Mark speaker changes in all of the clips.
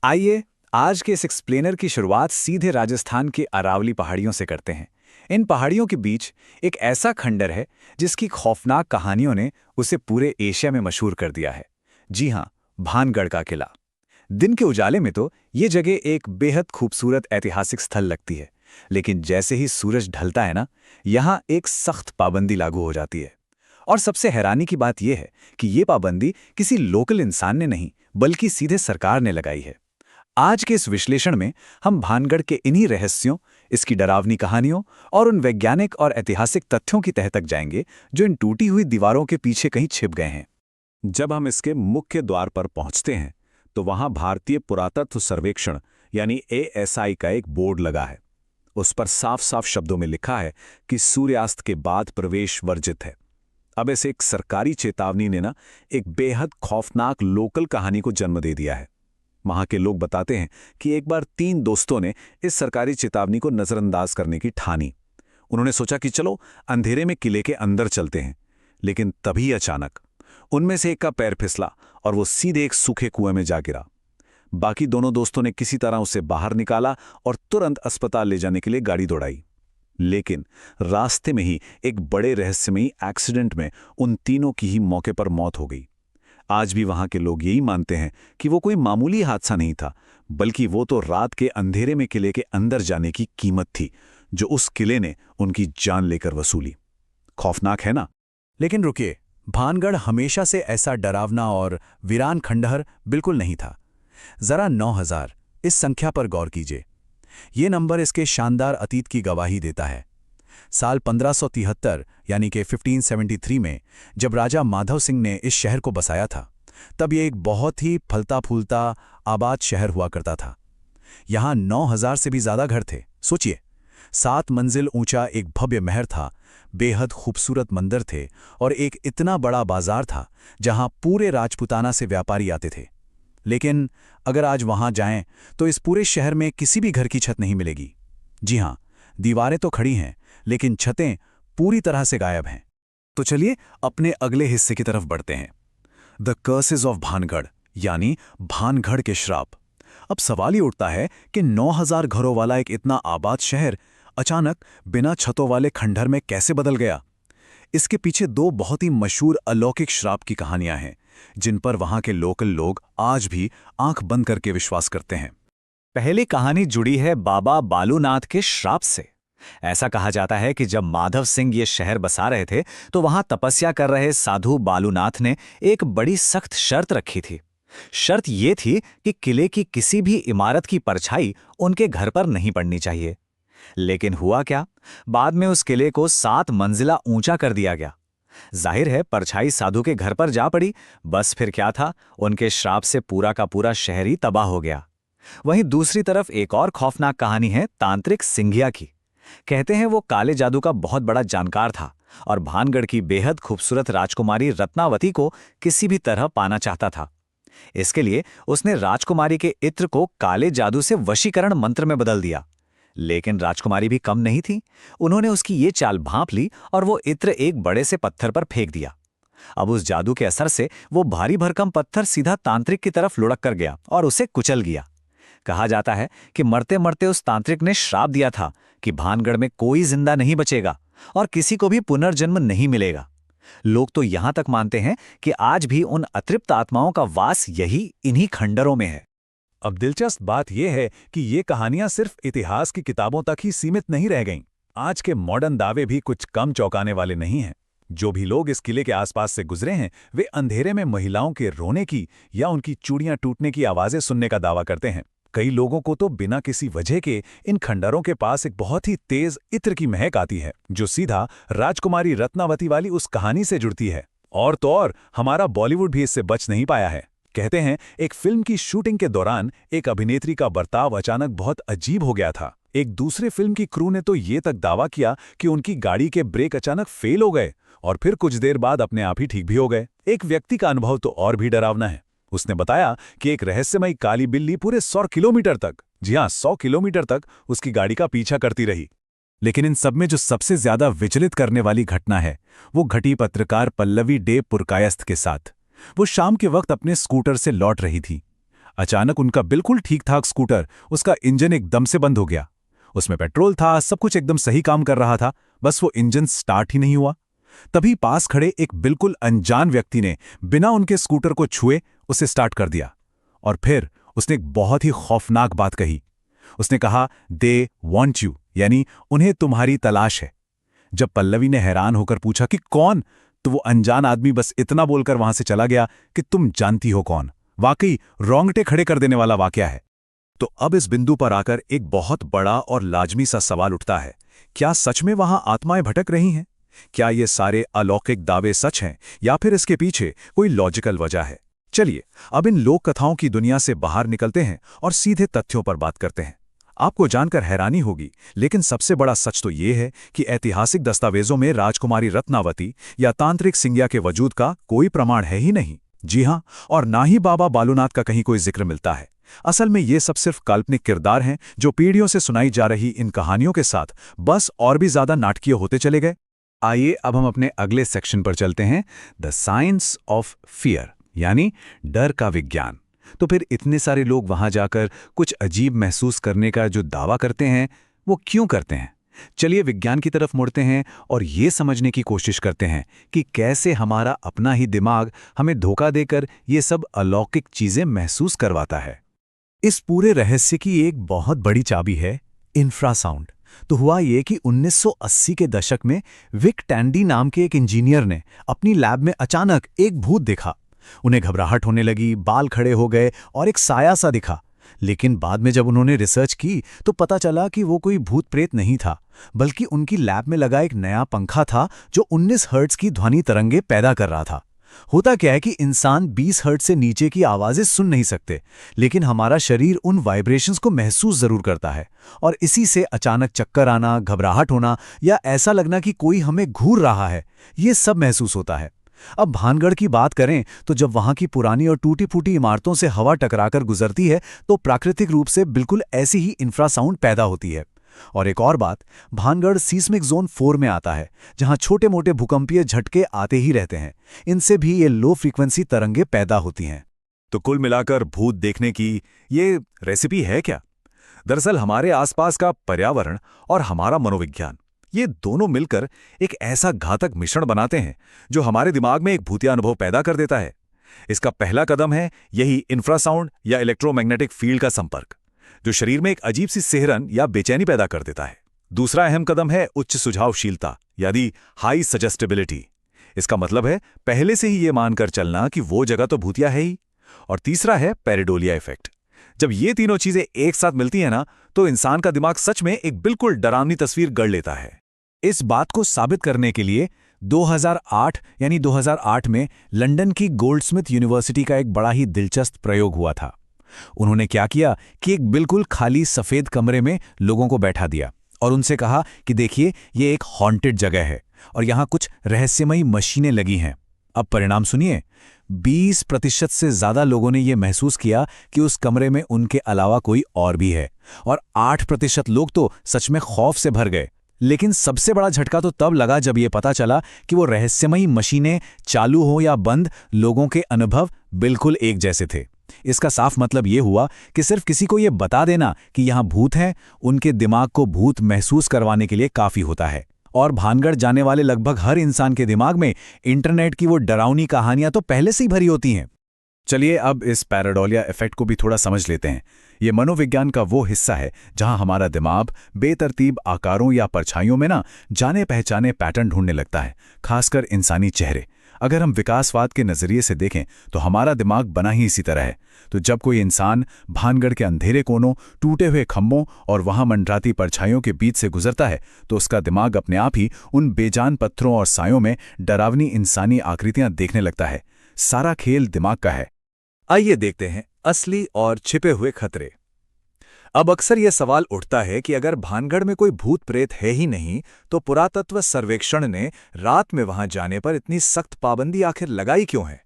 Speaker 1: आइए आज के इस एक्सप्लेनर की शुरुआत सीधे राजस्थान के अरावली पहाड़ियों से करते हैं। इन पहाड़ियों के बीच एक ऐसा खंडर है जिसकी खौफनाक कहानियों ने उसे पूरे एशिया में मशहूर कर दिया है। जी हाँ, भानगढ़ का किला। दिन के उजाले में तो ये जगह एक बेहद खूबसूरत ऐतिहासिक स्थल लगती है, लेकिन जैसे ही सूरज ढलता है ना, यहाँ एक सख्त पाबंदी लागू हो जाती है। और सबसे हैरानी की बात यह है कि ये पाबंदी किसी लोकल इंसान ने नहीं, बल्कि सीधे सरकार ने लगाई है। आज के इस विश्लेषण में हम भानगढ़ के इन्हीं रहस्यों, इसकी डरावनी कहानियों और उन वैज्ञानिक और ऐतिहासिक तथ्यों की तह तक जाएंगे जो इन टूटी हुई दीवारों के पीछे कहीं छिप गए हैं।
Speaker 2: जब हम इसके मुख्य द्वार पर पहुंचते हैं तो वहां भारतीय पुरातत्व सर्वेक्षण यानी ASI का एक बोर्ड लगा है। उस पर साफ साफ शब्दों में लिखा है कि सूर्यास्त के बाद प्रवेश वर्जित है। अब ऐसे एक सरकारी चेतावनी ने ना एक बेहद खौफनाक लोकल कहानी को जन्म दे दिया है। वहां के लोग बताते हैं कि एक बार 3 दोस्तों ने इस सरकारी चेतावनी को नजरअंदाज करने की ठानी। उन्होंने सोचा कि चलो अंधेरे में किले के अंदर चलते हैं, लेकिन तभी अचानक उनमें से एक का पैर फिसला और वो सीधे एक सूखे कुएं में जा गिरा। बाकी दोनों दोस्तों ने किसी तरह उसे बाहर निकाला और तुरंत अस्पताल ले जाने के लिए गाड़ी दौड़ाई। लेकिन रास्ते में ही एक बड़े रहस्यमयी एक्सीडेंट में उन तीनों की ही मौके पर मौत हो गई। आज भी वहां के लोग यही मानते हैं कि वो कोई मामूली हादसा नहीं था, बल्कि वो तो रात के अंधेरे में किले के अंदर जाने की कीमत थी जो उस किले ने उनकी जान लेकर वसूली। खौफनाक है ना?
Speaker 3: लेकिन रुकिए, भानगढ़ हमेशा से ऐसा डरावना और वीरान खंडहर बिल्कुल नहीं था। जरा 9000 इस संख्या पर गौर कीजिए। ये नंबर इसके शानदार अतीत की गवाही देता है। साल 1573 यानी कि 1573 में जब राजा माधव सिंह ने इस शहर को बसाया था, तब ये एक बहुत ही फलता फूलता आबाद शहर हुआ करता था। यहाँ 9000 से भी ज्यादा घर थे। सोचिए, 7 मंजिल ऊंचा एक भव्य महल था, बेहद खूबसूरत मंदिर थे और एक इतना बड़ा बाजार था जहां पूरे राजपुताना से व्यापारी आते थे। लेकिन अगर आज वहां जाएं तो इस पूरे शहर में किसी भी घर की छत नहीं मिलेगी। जी हां, दीवारें तो खड़ी हैं, लेकिन छतें पूरी तरह से गायब हैं।
Speaker 1: तो चलिए अपने अगले हिस्से की तरफ बढ़ते हैं। द कर्सेस ऑफ भानगढ़, यानी भानगढ़ के श्राप। अब सवाल ही उठता है कि 9000 घरों वाला एक इतना आबाद शहर अचानक बिना छतों वाले खंडहर में कैसे बदल गया? इसके पीछे 2 बहुत ही मशहूर अलौकिक श्राप की कहानियां हैं, जिन पर वहां के लोकल लोग आज भी आंख बंद करके विश्वास करते हैं। पहली कहानी जुड़ी है बाबा बालूनाथ के श्राप से। ऐसा कहा जाता है कि जब माधव सिंह ये शहर बसा रहे थे तो वहां तपस्या कर रहे साधु बालूनाथ ने एक बड़ी सख्त शर्त रखी थी। शर्त ये थी कि किले की किसी भी इमारत की परछाई उनके घर पर नहीं पड़नी चाहिए। लेकिन हुआ क्या? बाद में उस किले को 7 मंजिला ऊंचा कर दिया गया। जाहिर है परछाई साधु के घर पर जा पड़ी। बस फिर क्या था, उनके श्राप से पूरा का पूरा शहर ही तबाह हो गया। वहीं दूसरी तरफ एक और खौफनाक कहानी है तांत्रिक सिंघिया की। कहते हैं वो काले जादू का बहुत बड़ा जानकार था और भानगढ़ की बेहद खूबसूरत राजकुमारी रत्नावती को किसी भी तरह पाना चाहता था। इसके लिए उसने राजकुमारी के इत्र को काले जादू से वशीकरण मंत्र में बदल दिया। लेकिन राजकुमारी भी कम नहीं थी। उन्होंने उसकी ये चाल भांप ली और वो इत्र एक बड़े से पत्थर पर फेंक दिया। अब उस जादू के असर से वो भारी भरकम पत्थर सीधा तांत्रिक की तरफ लुढ़क कर गया और उसे कुचल गया। कहा जाता है कि मरते मरते उस तांत्रिक ने श्राप दिया था कि भानगढ़ में कोई जिंदा नहीं बचेगा और किसी को भी पुनर्जन्म नहीं मिलेगा। लोग तो यहां तक मानते हैं कि आज भी उन अतृप्त आत्माओं का वास यही इन्हीं खंडरों में है।
Speaker 3: अब दिलचस्प बात यह है कि ये कहानियां सिर्फ इतिहास की किताबों तक ही सीमित नहीं रह गईं। आज के मॉडर्न दावे भी कुछ कम चौंकाने वाले नहीं हैं। जो भी लोग इस किले के आसपास से गुजरे हैं, वे अंधेरे में महिलाओं के रोने की या उनकी चूड़ियां टूटने की आवाजें सुनने का दावा करते हैं। कई लोगों को तो बिना किसी वजह के इन खंडरों के पास एक बहुत ही तेज इत्र की महक आती है, जो सीधा राजकुमारी रत्नावती वाली उस कहानी से जुड़ती है। और तो और हमारा बॉलीवुड भी इससे बच नहीं पाया है। कहते हैं एक फिल्म की शूटिंग के दौरान एक अभिनेत्री का बर्ताव अचानक बहुत अजीब हो गया था। एक दूसरे फिल्म की क्रू ने तो ये तक दावा किया कि उनकी गाड़ी के ब्रेक अचानक फेल हो गए और फिर कुछ देर बाद अपने आप ही ठीक भी हो गए। एक व्यक्ति का अनुभव तो और भी डरावना है। उसने बताया कि एक रहस्यमयी काली बिल्ली पूरे 100 किलोमीटर तक, जी हां 100 किलोमीटर तक उसकी गाड़ी का पीछा करती रही। लेकिन इन सब में जो सबसे ज्यादा विचलित करने वाली घटना है, वो घटी पत्रकार पल्लवी डे पुरकायस्थ के साथ। वो शाम के वक्त अपने स्कूटर से लौट रही थी। अचानक उनका बिल्कुल ठीक-ठाक स्कूटर, उसका इंजन एकदम से बंद हो गया। उसमें पेट्रोल था, सब कुछ एकदम सही काम कर रहा था, बस वो इंजन स्टार्ट ही नहीं हुआ। तभी पास खड़े एक बिल्कुल अनजान व्यक्ति ने बिना उनके स्कूटर को छुए उसे स्टार्ट कर दिया। और फिर उसने एक बहुत ही खौफनाक बात कही। उसने कहा, दे वॉन्ट यू, यानी उन्हें तुम्हारी तलाश है। जब पल्लवी ने हैरान होकर पूछा कि कौन, तो वो अनजान आदमी बस इतना बोलकर वहां से चला गया कि तुम जानती हो कौन। वाकई रोंगटे खड़े कर देने वाला वाकया है। तो अब इस बिंदु पर आकर एक बहुत बड़ा और लाजमी सा सवाल उठता है, क्या सच में वहां आत्माएं भटक रही हैं? क्या ये सारे अलौकिक दावे सच हैं या फिर इसके पीछे कोई लॉजिकल वजह है? चलिए अब इन लोक कथाओं की दुनिया से बाहर निकलते हैं और सीधे तथ्यों पर बात करते हैं। आपको जानकर हैरानी होगी, लेकिन सबसे बड़ा सच तो ये है कि ऐतिहासिक दस्तावेजों में राजकुमारी रत्नावती या तांत्रिक सिंगिया के वजूद का कोई प्रमाण है ही नहीं। जी हां, और ना ही बाबा बालूनाथ का कहीं कोई जिक्र मिलता है। असल में ये सब सिर्फ काल्पनिक किरदार हैं जो पीढ़ियों से सुनाई जा रही इन कहानियों के साथ बस और भी ज्यादा नाटकीय होते चले गए। आइए अब हम अपने अगले सेक्शन पर चलते हैं, द साइंस ऑफ फियर, यानी डर का विज्ञान। तो फिर इतने सारे लोग वहां जाकर कुछ अजीब महसूस करने का जो दावा करते हैं, वो क्यों करते हैं? चलिए विज्ञान की तरफ मुड़ते हैं और ये समझने की कोशिश करते हैं कि कैसे हमारा अपना ही दिमाग हमें धोखा देकर ये सब अलौकिक चीजें महसूस करवाता है। इस पूरे रहस्य की एक बहुत बड़ी चाबी है इंफ्रासाउंड। तो हुआ ये कि 1980 के दशक में विक टैंडी नाम के एक इंजीनियर ने अपनी लैब में अचानक एक भूत देखा। उन्हें घबराहट होने लगी, बाल खड़े हो गए और एक साया सा दिखा। लेकिन बाद में जब उन्होंने रिसर्च की तो पता चला कि वो कोई भूत प्रेत नहीं था, बल्कि उनकी लैब में लगा एक नया पंखा था जो 19 हर्ट्ज की ध्वनि तरंगे पैदा कर रहा था। होता क्या है कि इंसान 20 हर्ट्ज से नीचे की आवाजें सुन नहीं सकते, लेकिन हमारा शरीर उन वाइब्रेशंस को महसूस जरूर करता है। और इसी से अचानक चक्कर आना, घबराहट होना या ऐसा लगना कि कोई हमें घूर रहा है, ये सब महसूस होता है। अब भानगढ़ की बात करें तो जब वहां की पुरानी और टूटी फूटी इमारतों से हवा टकराकर गुजरती है तो प्राकृतिक रूप से बिल्कुल ऐसी ही इंफ्रासाउंड पैदा होती है। और एक और बात, भानगढ़ सीस्मिक जोन 4 में आता है, जहां छोटे मोटे भूकंपीय झटके आते ही रहते हैं। इनसे भी ये लो फ्रीक्वेंसी तरंगे पैदा होती हैं। तो कुल मिलाकर भूत देखने की ये रेसिपी है क्या? दरअसल हमारे आसपास का पर्यावरण और हमारा मनोविज्ञान, ये दोनों मिलकर एक ऐसा घातक मिश्रण बनाते हैं जो हमारे दिमाग में एक भूतिया अनुभव पैदा कर देता है। इसका पहला कदम है यही इंफ्रासाउंड या इलेक्ट्रोमैग्नेटिक फील्ड का संपर्क, जो शरीर में एक अजीब सी सिहरन या बेचैनी पैदा कर देता है। दूसरा अहम कदम है उच्च सुझावशीलता यानी हाई सजेस्टेबिलिटी। इसका मतलब है पहले से ही ये मानकर चलना कि वो जगह तो भूतिया है ही। और तीसरा है पेरेडोलिया इफेक्ट। जब ये तीनों चीजें एक साथ मिलती हैं ना, तो इंसान का दिमाग सच में एक बिल्कुल डरावनी तस्वीर गढ़ लेता है। इस बात को साबित करने के लिए 2008 में लंदन की गोल्डस्मिथ यूनिवर्सिटी का एक बड़ा ही दिलचस्प प्रयोग हुआ था। उन्होंने क्या किया कि एक बिल्कुल खाली सफेद कमरे में लोगों को बैठा दिया और उनसे कहा कि देखिए, ये एक हॉन्टेड जगह है और यहां कुछ रहस्यमयी मशीनें लगी हैं। अब परिणाम सुनिए, 20% से ज्यादा लोगों ने यह महसूस किया कि उस कमरे में उनके अलावा कोई और भी है, और 8% लोग तो सच में खौफ से भर गए। लेकिन सबसे बड़ा झटका तो तब लगा जब यह पता चला कि वो रहस्यमयी मशीनें चालू हो या बंद, लोगों के अनुभव बिल्कुल एक जैसे थे। इसका साफ मतलब ये हुआ कि सिर्फ किसी को यह बता देना कि यहां भूत है, उनके दिमाग को भूत महसूस करवाने के लिए काफी होता है। और भानगढ़ जाने वाले लगभग हर इंसान के दिमाग में इंटरनेट की वो डरावनी कहानियां तो पहले से ही भरी होती हैं। चलिए अब इस पैराडोलिया इफेक्ट को भी थोड़ा समझ लेते हैं। ये मनोविज्ञान का वो हिस्सा है जहां हमारा दिमाग बेतरतीब आकारों या परछाइयों में जाने पहचाने पैटर्न ढूंढने लगता है, खासकर इंसानी चेहरे। अगर हम विकासवाद के नजरिए से देखें तो हमारा दिमाग बना ही इसी तरह है। तो जब कोई इंसान भानगढ़ के अंधेरे कोनों, टूटे हुए खम्भों और वहां मंडराती परछाइयों के बीच से गुजरता है तो उसका दिमाग अपने आप ही उन बेजान पत्थरों और सायों में डरावनी इंसानी आकृतियां देखने लगता है। सारा खेल दिमाग का है। आइए देखते हैं असली और छिपे हुए खतरे। अब अक्सर यह सवाल उठता है कि अगर भानगढ़ में कोई भूत प्रेत है ही नहीं तो पुरातत्व सर्वेक्षण ने रात में वहां जाने पर इतनी सख्त पाबंदी आखिर लगाई क्यों है?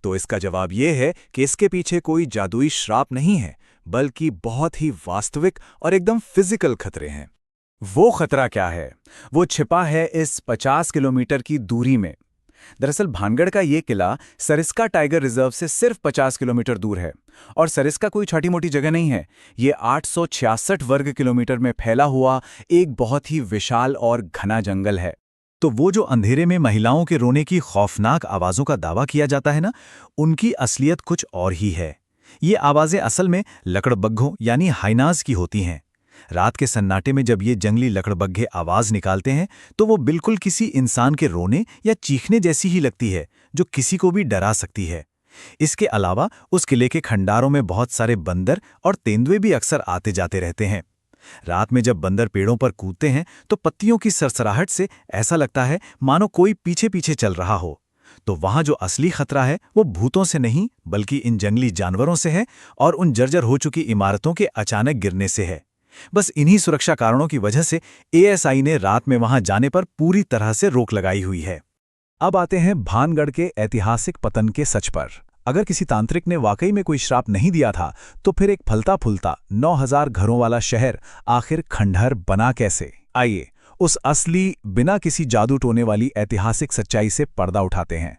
Speaker 3: तो इसका जवाब यह है कि इसके पीछे कोई जादुई श्राप नहीं है, बल्कि बहुत ही वास्तविक और एकदम फिजिकल खतरे हैं। वो खतरा क्या है? वो छिपा है इस 50 किलोमीटर की दूरी में।
Speaker 1: दरअसल भानगढ़ का ये किला सरिस्का टाइगर रिजर्व से सिर्फ 50 किलोमीटर दूर है। और सरिस्का कोई छोटी मोटी जगह नहीं है, ये 866 वर्ग किलोमीटर में फैला हुआ एक बहुत ही विशाल और घना जंगल है।
Speaker 3: तो वो जो अंधेरे में महिलाओं के रोने की खौफनाक आवाज़ों का दावा किया जाता है ना, उनकी असलियत कुछ और ही है। ये आवाज़ें असल में लकड़बग्घों यानी हाइनाज की होती हैं। रात के सन्नाटे में जब ये जंगली लकड़बग्घे आवाज़ निकालते हैं तो वो बिल्कुल किसी इंसान के रोने या चीखने जैसी ही लगती है, जो किसी को भी डरा सकती है। इसके अलावा उस किले के खंडारों में बहुत सारे बंदर और तेंदुए भी अक्सर आते जाते रहते हैं। रात में जब बंदर पेड़ों पर कूदते हैं तो पत्तियों की सरसराहट से ऐसा लगता है मानो कोई पीछे पीछे चल रहा हो। तो वहाँ जो असली खतरा है वो भूतों से नहीं बल्कि इन जंगली जानवरों से है और उन जर्जर हो चुकी इमारतों के अचानक गिरने से है। बस इन्हीं सुरक्षा कारणों की वजह से एएसआई ने रात में वहां जाने पर पूरी तरह से रोक लगाई हुई है।
Speaker 2: अब आते हैं भानगढ़ के ऐतिहासिक पतन के सच पर। अगर किसी तांत्रिक ने वाकई में कोई श्राप नहीं दिया था तो फिर एक फलता फूलता 9000 घरों वाला शहर आखिर खंडहर बना कैसे? आइए उस असली बिना किसी जादू टोने वाली ऐतिहासिक सच्चाई से पर्दा उठाते हैं।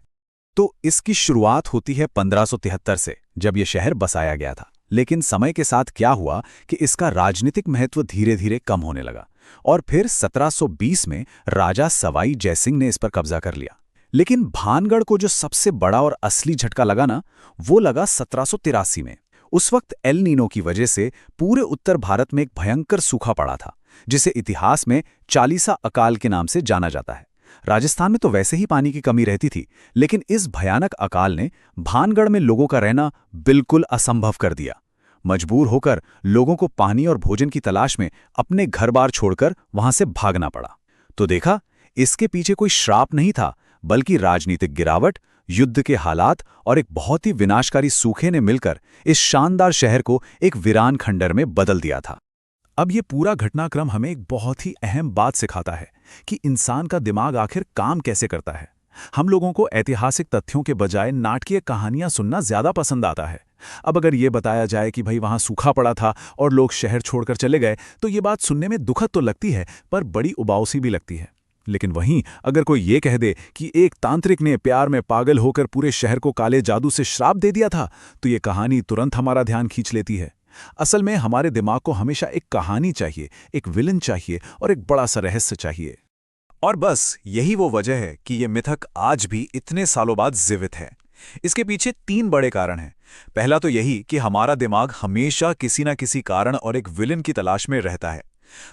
Speaker 1: तो इसकी शुरुआत होती है 1573 से, जब यह शहर बसाया गया था। लेकिन समय के साथ क्या हुआ कि इसका राजनीतिक महत्व धीरे धीरे कम होने लगा और फिर 1720 में राजा सवाई जयसिंह ने इस पर कब्जा कर लिया। लेकिन भानगढ़ को जो सबसे बड़ा और असली झटका लगा ना, वो लगा 1783 में। उस वक्त एल नीनो की वजह से पूरे उत्तर भारत में एक भयंकर सूखा पड़ा था, जिसे इतिहास में चालीसा अकाल के नाम से जाना जाता है। राजस्थान में तो वैसे ही पानी की कमी रहती थी, लेकिन इस भयानक अकाल ने भानगढ़ में लोगों का रहना बिल्कुल असंभव कर दिया। मजबूर होकर लोगों को पानी और भोजन की तलाश में अपने घर-बार छोड़कर वहां से भागना पड़ा। तो देखा, इसके पीछे कोई श्राप नहीं था, बल्कि राजनीतिक गिरावट, युद्ध के हालात और एक बहुत ही विनाशकारी सूखे ने मिलकर इस शानदार शहर को एक वीरान खंडर में बदल दिया था।
Speaker 3: अब ये पूरा घटनाक्रम हमें एक बहुत ही अहम बात सिखाता है कि इंसान का दिमाग आखिर काम कैसे करता है। हम लोगों को ऐतिहासिक तथ्यों के बजाय नाटकीय कहानियां सुनना ज्यादा पसंद आता है। अब अगर ये बताया जाए कि भाई वहां सूखा पड़ा था और लोग शहर छोड़कर चले गए, तो ये बात सुनने में दुखद तो लगती है, पर बड़ी उबाऊसी भी लगती है। लेकिन वहीं अगर कोई ये कह दे कि एक तांत्रिक ने प्यार में पागल होकर पूरे शहर को काले जादू से श्राप दे दिया था, तो ये कहानी तुरंत हमारा ध्यान खींच लेती है। असल में हमारे दिमाग को हमेशा एक कहानी चाहिए, एक विलन चाहिए और एक बड़ा सा रहस्य चाहिए।
Speaker 2: और बस यही वो वजह है कि ये मिथक आज भी इतने सालों बाद जीवित है। इसके पीछे 3 बड़े कारण हैं। पहला तो यही कि हमारा दिमाग हमेशा किसी न किसी कारण और एक विलन की तलाश में रहता है।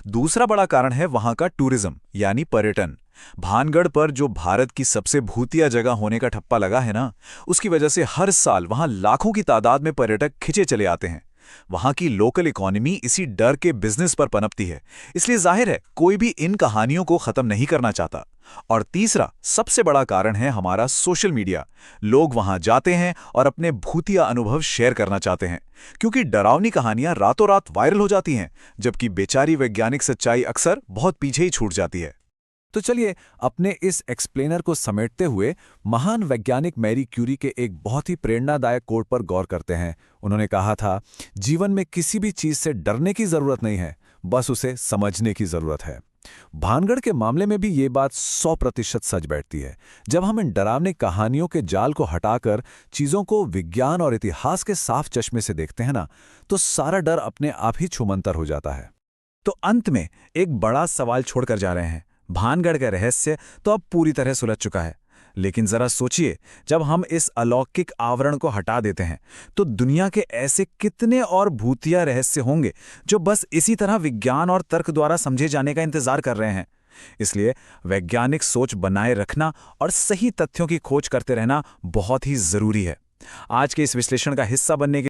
Speaker 2: दूसरा बड़ा कारण है वहां का टूरिज्म यानी पर्यटन। भानगढ़ पर जो भारत की सबसे भूतिया जगह होने का ठप्पा लगा है ना, उसकी वजह से हर साल वहां लाखों की तादाद में पर्यटक खिंचे चले आते हैं। वहां की लोकल इकोनॉमी इसी डर के बिजनेस पर पनपती है, इसलिए जाहिर है कोई भी इन कहानियों को खत्म नहीं करना चाहता। और तीसरा सबसे बड़ा कारण है हमारा सोशल मीडिया। लोग वहां जाते हैं और अपने भूतिया अनुभव शेयर करना चाहते हैं, क्योंकि डरावनी कहानियां रातों रात वायरल हो जाती हैं, जबकि बेचारी वैज्ञानिक सच्चाई अक्सर बहुत पीछे ही छूट जाती है।
Speaker 3: तो चलिए अपने इस एक्सप्लेनर को समेटते हुए महान वैज्ञानिक मैरी क्यूरी के एक बहुत ही प्रेरणादायक कोट पर गौर करते हैं। उन्होंने कहा था, जीवन में किसी भी चीज से डरने की जरूरत नहीं है, बस उसे समझने की जरूरत है। भानगढ़ के मामले में भी ये बात 100% सच बैठती है। जब हम इन डरावनी कहानियों के जाल को हटाकर चीजों को विज्ञान और इतिहास के साफ चश्मे से देखते हैं ना, तो सारा डर अपने आप ही छूमंतर हो जाता है। तो अंत में एक बड़ा सवाल छोड़कर जा रहे हैं। भानगढ़ का रहस्य तो अब पूरी तरह सुलझ चुका है, लेकिन जरा सोचिए, जब हम इस अलौकिक आवरण को हटा देते हैं तो दुनिया के ऐसे कितने और भूतिया रहस्य होंगे जो बस इसी तरह विज्ञान और तर्क द्वारा समझे जाने का इंतजार कर रहे हैं। इसलिए वैज्ञानिक सोच बनाए रखना और सही तथ्यों की खोज करते रहना बहुत ही जरूरी है। आज के इस विश्लेषण का हिस्सा बनने के